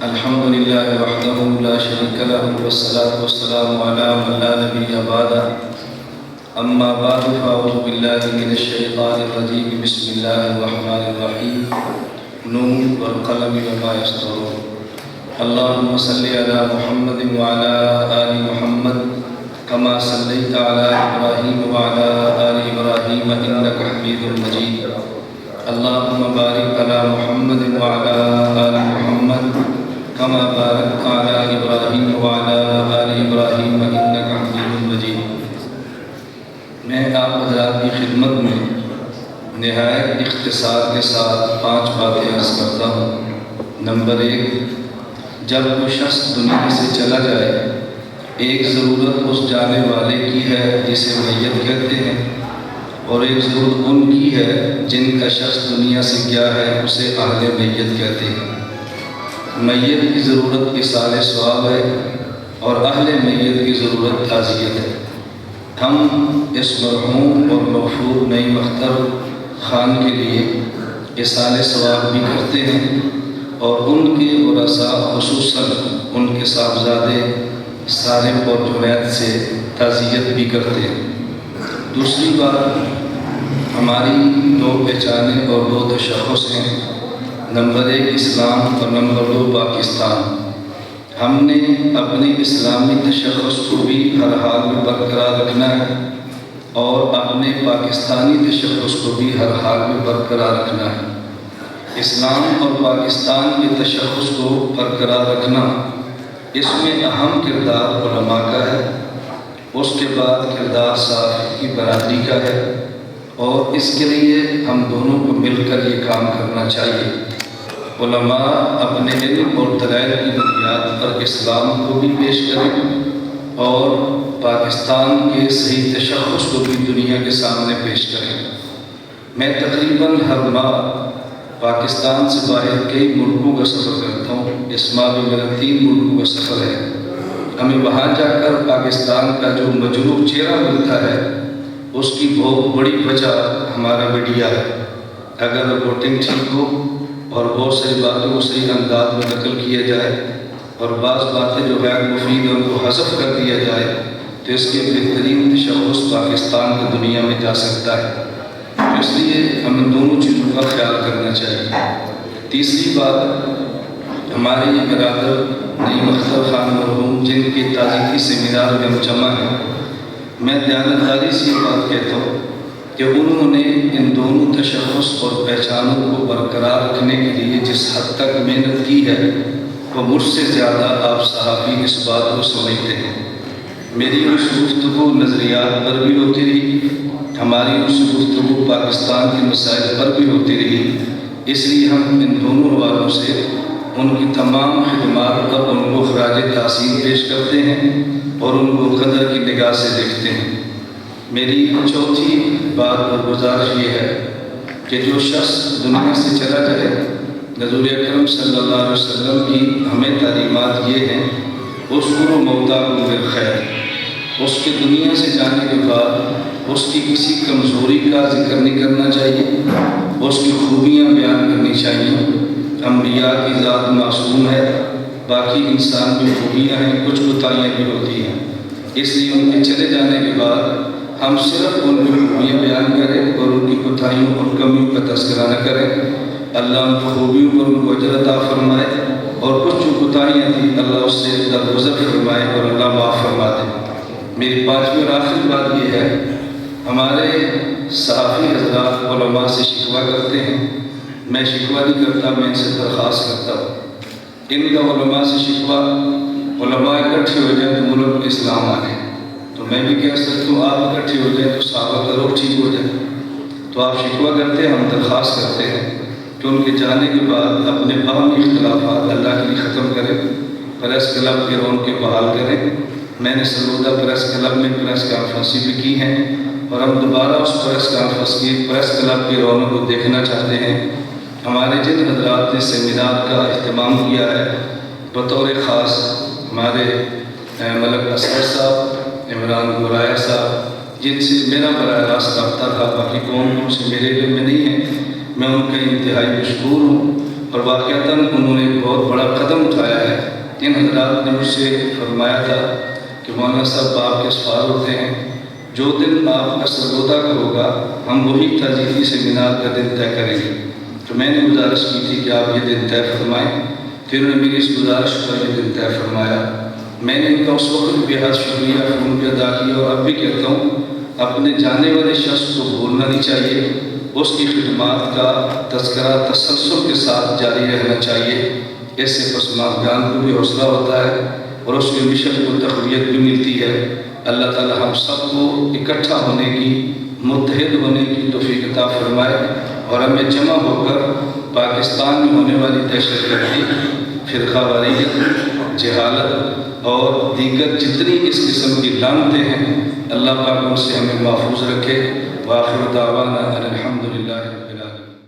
الحمد لله وحده لا شريك له والصلاة والسلام على من لا نبي بعده أما بعد فأعوذ بالله من الشيطان الرجيم بسم الله الرحمن الرحيم نون والقلم وما يسطرون اللهم صل على محمد وعلى آل محمد كما صليت على إبراهيم وعلى آل إبراهيم إنك حميد مجيد اللهم بارك على محمد وعلى آل محمد كما باركت على إبراهيم وعلى آل إبراهيم إنك حميد مجيد۔ میں آپ حضرات کی خدمت میں نہایت اختصار کے ساتھ 5 باتیں عرض کرتا ہوں۔ نمبر 1، جب کوئی شخص دنیا سے چلا جائے ایک ضرورت اس جانے والے کی ہے جسے میت کہتے ہیں، اور ایک ضرورت ان کی ہے جن کا شخص دنیا سے گیا ہے اسے اہل میت کہتے ہیں۔ میت کی ضرورت ایصال ثواب ہے اور اہل میت کی ضرورت تعزیت ہے۔ ہم اس مرحوم اور مغفور نعیم اختر خان کے لیے ایصال ثواب بھی کرتے ہیں اور ان کے ورثاء خصوصاً ان کے صاحبزادے صارف اور جنید سے تعزیت بھی کرتے ہیں۔ دوسری بات، ہماری 2 پہچانیں اور 2 تشخص ہیں۔ نمبر 1 اسلام اور نمبر 2 پاکستان۔ ہم نے اپنے اسلامی تشخص کو بھی ہر حال میں برقرار رکھنا ہے اور اپنے پاکستانی تشخص کو بھی ہر حال میں برقرار رکھنا ہے۔ اسلام اور پاکستان کے تشخص کو برقرار رکھنا، اس میں اہم کردار علماء کا ہے، اس کے بعد کردار صالح کی برادری کا ہے، اور اس کے لیے ہم دونوں کو مل کر یہ کام کرنا چاہیے۔ علماء اپنے علم اور دلائل کی بنیاد پر اسلام کو بھی پیش کریں اور پاکستان کے صحیح تشخص کو بھی دنیا کے سامنے پیش کریں۔ میں تقریباً ہر ماہ پاکستان سے باہر کئی ملکوں کا سفر کرتا ہوں۔ اس ماہ بھی میرا 3 ملکوں کا سفر ہے۔ ہمیں وہاں جا کر پاکستان کا جو مجروح چہرہ ملتا ہے اس کی بہت بڑی وجہ ہمارا میڈیا ہے۔ اگر رپورٹنگ ٹھیک ہو اور بہت ساری باتوں کو صحیح انداز میں نقل کیا جائے اور بعض باتیں جو غیر مفید ہیں ان کو حذف کر دیا جائے تو اس کے بہترین تشخص پاکستان کی دنیا میں جا سکتا ہے۔ اس لیے ہمیں دونوں چیزوں کا خیال کرنا چاہیے۔ تیسری بات، ہمارے یہ برادر نعیم اختر خان مرحوم جن کے تعزیتی سیمینار میں ہم جمع ہیں، میں دیانتداری سے یہ بات کہتا ہوں کہ انہوں نے ان دونوں تشخص اور پہچانوں کو برقرار رکھنے کے لیے جس حد تک محنت کی ہے وہ مجھ سے زیادہ آپ صحافی اس بات کو سمجھتے ہیں۔ میری اس گفتگو نظریات پر بھی ہوتی رہی، ہماری اس گفتگو پاکستان کے مسائل پر بھی ہوتی رہی، اس لیے ہم ان دونوں حوالوں سے ان کی تمام خدمات پر ان کو خراج تحسین پیش کرتے ہیں اور ان کو قدر کی نگاہ سے دیکھتے ہیں۔ میری چوتھی بات اور گزارش یہ ہے کہ جو شخص دنیا سے چلا جائے، حضور اکرم صلی اللہ علیہ وسلم کی ہمیں تعلیمات یہ ہیں، اذکروا موتاکم بالخیر۔ اس کے دنیا سے جانے کے بعد اس کی کسی کمزوری کا ذکر نہیں کرنا چاہیے، اس کی خوبیاں بیان کرنی چاہیے۔ انبیاء کی ذات معصوم ہے، باقی انسان میں خوبیاں ہیں، کچھ کوتاہیاں بھی ہوتی ہیں، اس لیے ان کے چلے جانے کے بعد ہم صرف ان کی خوبیاں بیان کریں اور ان کی کوتاہیوں اور کمیوں کا تذکرہ نہ کریں۔ اللہ ان کی خوبیوں پر ان کو اجر عطا فرمائے اور کچھ جو کوتاہیاں تھیں اللہ اس سے درگزر فرمائے اور اللہ معاف فرما دے۔ میری 5ویں اور آخری بات یہ ہے، ہمارے صحافی حضرات علماء سے شکوہ کرتے ہیں۔ میں شکوہ نہیں کرتا، میں ان سے درخواست کرتا ہوں۔ ان کا علماء سے شکوہ، علماء اکٹھے ہو جائیں تو ملک میں اسلام آ جائے، تو میں بھی کہہ سکتا ہوں آپ اکٹھے ہو جائیں تو صحابہ کا روح ٹھیک ہو جائے۔ تو آپ شکوہ کرتے ہیں، ہم درخواست کرتے ہیں کہ ان کے جانے کے بعد اپنے باہمی اختلافات اللہ کے لیے ختم کریں، پریس کلب کے رون کے بحال کریں۔ میں نے سرودہ پریس کلب میں پریس کانفرنسی بھی کی ہیں اور ہم دوبارہ اس پریس کلب کے رونوں کو دیکھنا چاہتے ہیں۔ ہمارے جن حضرات نے سیمینار کا اہتمام کیا ہے، بطور خاص ہمارے ملک اصغر صاحب، عمران گورایا صاحب، جن سے میرا براہ راست رابطہ تھا، باقی قوم سے میرے علم میں نہیں ہے، میں ان کا انتہائی مشکور ہوں اور واقعتاً انہوں نے بہت بڑا قدم اٹھایا ہے ان حضرات نے مجھ سے فرمایا تھا کہ مولانا صاحب آپ کے سوال ہوتے ہیں، جو دن آپ کا سرگودا کا ہوگا ہم وہی تاجیتی سیمینار کا دن طے کریں گے۔ تو میں نے گزارش کی تھی کہ آپ یہ دن طے فرمائیں، پھر انہوں نے میری اس گزارش پر یہ دن طے فرمایا۔ میں نے ان کا اس وقت بھی بہت شکریہ فون پہ ادا کیا، اور اب بھی کہتا ہوں اپنے جانے والے شخص کو بھولنا نہیں چاہیے، اس کی خدمات کا تذکرہ تسلسل کے ساتھ جاری رہنا چاہیے، اس سے پسماندگان کو بھی حوصلہ ہوتا ہے اور اس کے مشن کو تقویت بھی ملتی ہے۔ اللہ تعالی ہم سب کو اکٹھا ہونے کی، متحد ہونے کی توفیق عطا فرمائے، اور ہمیں جمع ہو کر پاکستان میں ہونے والی دہشت گردی، فرقہ واریت، جہالت اور دیگر جتنی اس قسم کی لعنتیں ہیں، اللہ پاک ان سے ہمیں محفوظ رکھے۔ وآخر دعوانا ان الحمد للہ۔